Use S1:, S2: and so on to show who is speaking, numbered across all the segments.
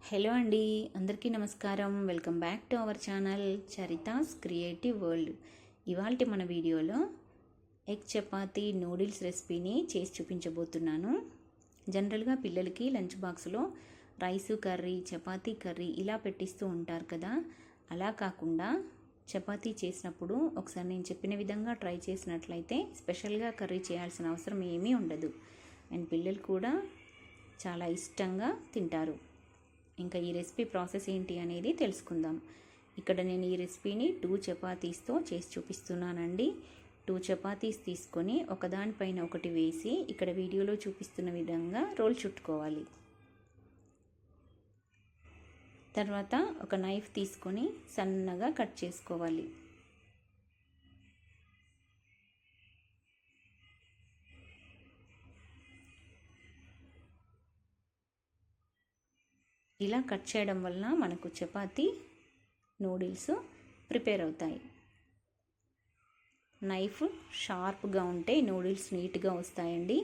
S1: Hello అండి, అందరికీ నమస్కారం. Welcome back to our channel Charitha's creative world. ఇవాళ మన వీడియోలో ఎగ్ చపాతీ నూడిల్స్ రెసిపీని చేసి చూపించబోతున్నాను. జనరల్గా పిల్లలకి లంచ్ బాక్స్లో రైసు కర్రీ, చపాతీ కర్రీ ఇలా పెట్టిస్తూ ఉంటారు కదా. అలా కాకుండా చపాతీ చేసినప్పుడు ఒకసారి నేను చెప్పిన విధంగా ట్రై చేసినట్లయితే స్పెషల్గా కర్రీ చేయాల్సిన అవసరం ఏమీ ఉండదు. అండ్ పిల్లలు కూడా చాలా ఇష్టంగా తింటారు. ఇంకా ఈ రెసిపీ ప్రాసెస్ ఏంటి అనేది తెలుసుకుందాం. ఇక్కడ నేను ఈ రెసిపీని 2 చపాతీస్తో చేసి చూపిస్తున్నానండి. 2 చపాతీస్ తీసుకొని ఒకదానిపైన ఒకటి వేసి ఇక్కడ వీడియోలో చూపిస్తున్న విధంగా రోల్ చుట్టుకోవాలి. తర్వాత ఒక నైఫ్ తీసుకొని సన్నగా కట్ చేసుకోవాలి. ఇలా కట్ చేయడం వలన మనకు చపాతీ నూడిల్స్ ప్రిపేర్ అవుతాయి. నైఫ్ షార్ప్గా ఉంటే నూడిల్స్ నీట్గా వస్తాయండి.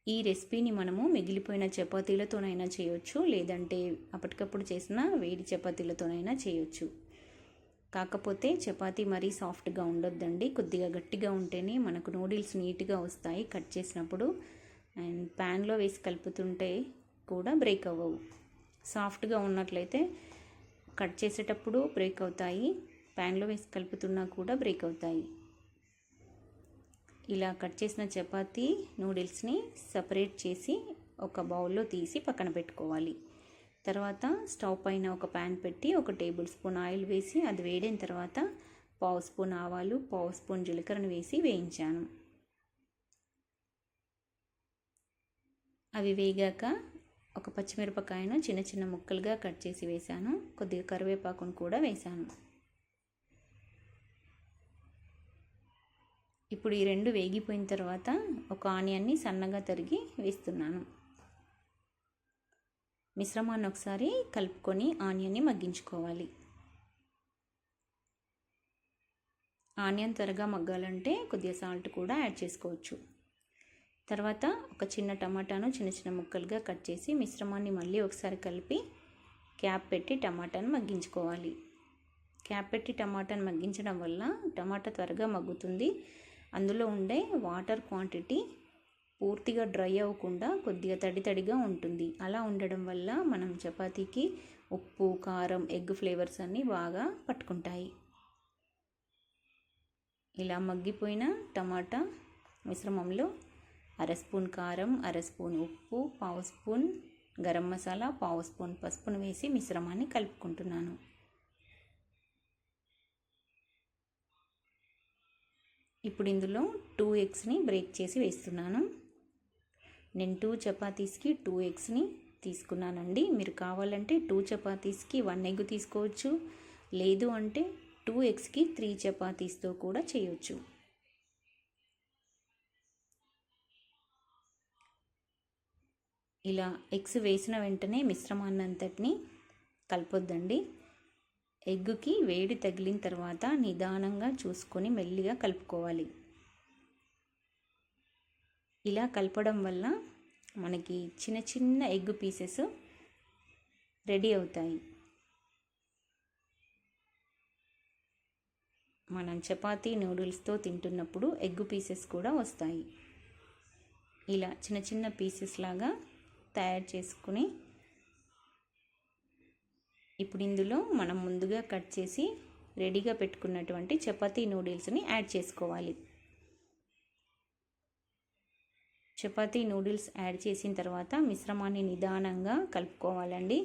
S1: ఈ రెసిపీని మనము మిగిలిపోయిన చపాతీలతోనైనా చేయొచ్చు, లేదంటే అప్పటికప్పుడు చేసిన వేడి చపాతీలతోనైనా చేయొచ్చు. కాకపోతే చపాతీ మరీ సాఫ్ట్గా ఉండొద్దండి, కొద్దిగా గట్టిగా ఉంటేనే మనకు నూడిల్స్ నీట్గా వస్తాయి కట్ చేసినప్పుడు. అండ్ ప్యాన్లో వేసి కలుపుతుంటే కూడా బ్రేక్ అవ్వవు. సాఫ్ట్గా ఉన్నట్లయితే కట్ చేసేటప్పుడు బ్రేక్ అవుతాయి, ప్యాన్లో వేసి కలుపుతున్నా కూడా బ్రేక్ అవుతాయి. ఇలా కట్ చేసిన చపాతీ నూడిల్స్ని సపరేట్ చేసి ఒక బౌల్లో తీసి పక్కన పెట్టుకోవాలి. తర్వాత స్టవ్ పైన ఒక ప్యాన్ పెట్టి 1 టేబుల్ స్పూన్ ఆయిల్ వేసి అది వేడిన తర్వాత 1/2 స్పూన్ ఆవాలు, 1/2 స్పూన్ జీలకర్రను వేసి వేయించాను. అవి వేగాక ఒక పచ్చిమిరపకాయను చిన్న చిన్న ముక్కలుగా కట్ చేసి వేశాను. కొద్దిగా కరివేపాకును కూడా వేశాను. ఇప్పుడు ఈ 2 వేగిపోయిన తర్వాత ఒక ఆనియన్ని సన్నగా తరిగి వేస్తున్నాను. మిశ్రమాన్ని ఒకసారి కలుపుకొని ఆనియన్ని మగ్గించుకోవాలి. ఆనియన్ త్వరగా మగ్గాలంటే కొద్దిగా సాల్ట్ కూడా యాడ్ చేసుకోవచ్చు. తర్వాత ఒక చిన్న టమాటాను చిన్న చిన్న ముక్కలుగా కట్ చేసి మిశ్రమాన్ని మళ్ళీ ఒకసారి కలిపి క్యాప్ పెట్టి టమాటాను మగ్గించుకోవాలి. క్యాప్ పెట్టి టమాటాను మగ్గించడం వల్ల టమాటా త్వరగా మగ్గుతుంది. అందులో ఉండే వాటర్ క్వాంటిటీ పూర్తిగా డ్రై అవ్వకుండా కొద్దిగా తడి తడిగా ఉంటుంది. అలా ఉండడం వల్ల మనం చపాతీకి ఉప్పు, కారం, ఎగ్ ఫ్లేవర్స్ అన్నీ బాగా పట్టుకుంటాయి. ఇలా మగ్గిపోయిన టమాటా మిశ్రమంలో 1/2 స్పూన్ కారం, 1/2 స్పూన్ ఉప్పు, 1/2 స్పూన్ గరం మసాలా, 1/2 స్పూన్ పసుపును వేసి మిశ్రమాన్ని కలుపుకుంటున్నాను. ఇప్పుడు ఇందులో 2 ఎగ్స్ని బ్రేక్ చేసి వేస్తున్నాను. నేను 2 చపాతీస్కి 2 ఎగ్స్ని తీసుకున్నానండి. మీరు కావాలంటే 2 చపాతీస్కి 1 ఎగ్ తీసుకోవచ్చు, లేదు అంటే 2 ఎగ్స్కి 3 చపాతీస్తో కూడా చేయొచ్చు. ఇలా ఎగ్స్ వేసిన వెంటనే మిశ్రమాన్ని అంతటిని కలపొద్దండి. ఎగ్గుకి వేడి తగిలిన తర్వాత నిదానంగా చూసుకొని మెల్లిగా కలుపుకోవాలి. ఇలా కలపడం వల్ల మనకి చిన్న చిన్న ఎగ్ పీసెస్ రెడీ అవుతాయి. మనం చపాతీ నూడిల్స్తో తింటున్నప్పుడు ఎగ్ పీసెస్ కూడా వస్తాయి. ఇలా చిన్న చిన్న పీసెస్ లాగా తయారు చేసుకుని ఇప్పుడు ఇందులో మనం ముందుగా కట్ చేసి రెడీగా పెట్టుకున్నటువంటి చపాతీ నూడిల్స్ని యాడ్ చేసుకోవాలి. చపాతీ నూడిల్స్ యాడ్ చేసిన తర్వాత మిశ్రమాన్ని నిదానంగా కలుపుకోవాలండి.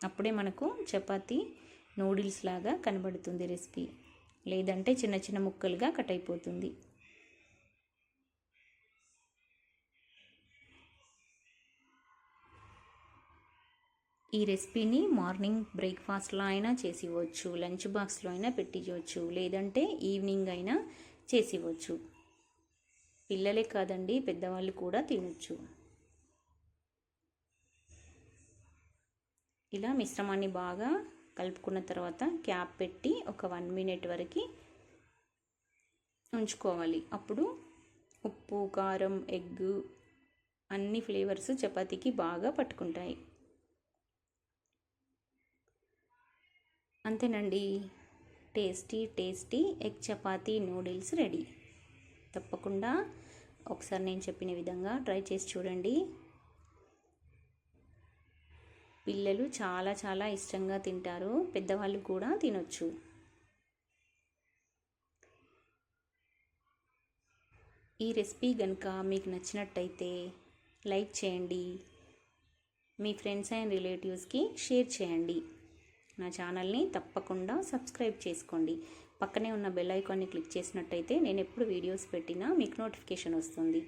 S1: అప్పుడే మనకు చపాతీ నూడిల్స్ లాగా కనబడుతుంది రెసిపీ, లేదంటే చిన్న చిన్న ముక్కలుగా కట్ అయిపోతుంది. ఈ రెసిపీని మార్నింగ్ బ్రేక్ఫాస్ట్లో అయినా చేసివచ్చు, లంచ్ బాక్స్లో అయినా పెట్టించవచ్చు, లేదంటే ఈవినింగ్ అయినా చేసివచ్చు. పిల్లలే కాదండి, పెద్దవాళ్ళు కూడా తినొచ్చు. ఇలా మిశ్రమాన్ని బాగా కలుపుకున్న తర్వాత క్యాప్ పెట్టి ఒక 1 మినిట్ వరకు ఉంచుకోవాలి. అప్పుడు ఉప్పు, కారం, ఎగ్ అన్ని ఫ్లేవర్స్ చపాతీకి బాగా పట్టుకుంటాయి. అంతేనండి, tasty egg chapati noodles ready. తప్పకుండా ఒకసారి నేను చెప్పిన విధంగా ట్రై చేసి చూడండి. పిల్లలు చాలా ఇష్టంగా తింటారు, పెద్దవాళ్ళు కూడా తినొచ్చు. ఈ రెసిపీ కనుక మీకు నచ్చినట్టయితే లైక్ చేయండి, మీ ఫ్రెండ్స్ అండ్ రిలేటివ్స్కి షేర్ చేయండి. నా ఛానల్ని తప్పకుండా సబ్స్క్రైబ్ చేసుకోండి. పక్కనే ఉన్న బెల్ ఐకాన్ని క్లిక్ చేసినట్టయితే నేను ఎప్పుడు వీడియోస్ పెట్టినా మీకు నోటిఫికేషన్ వస్తుంది.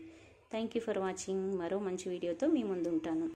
S1: Thank you for watching. మరో మంచి వీడియోతో మీ ముందు ఉంటాను.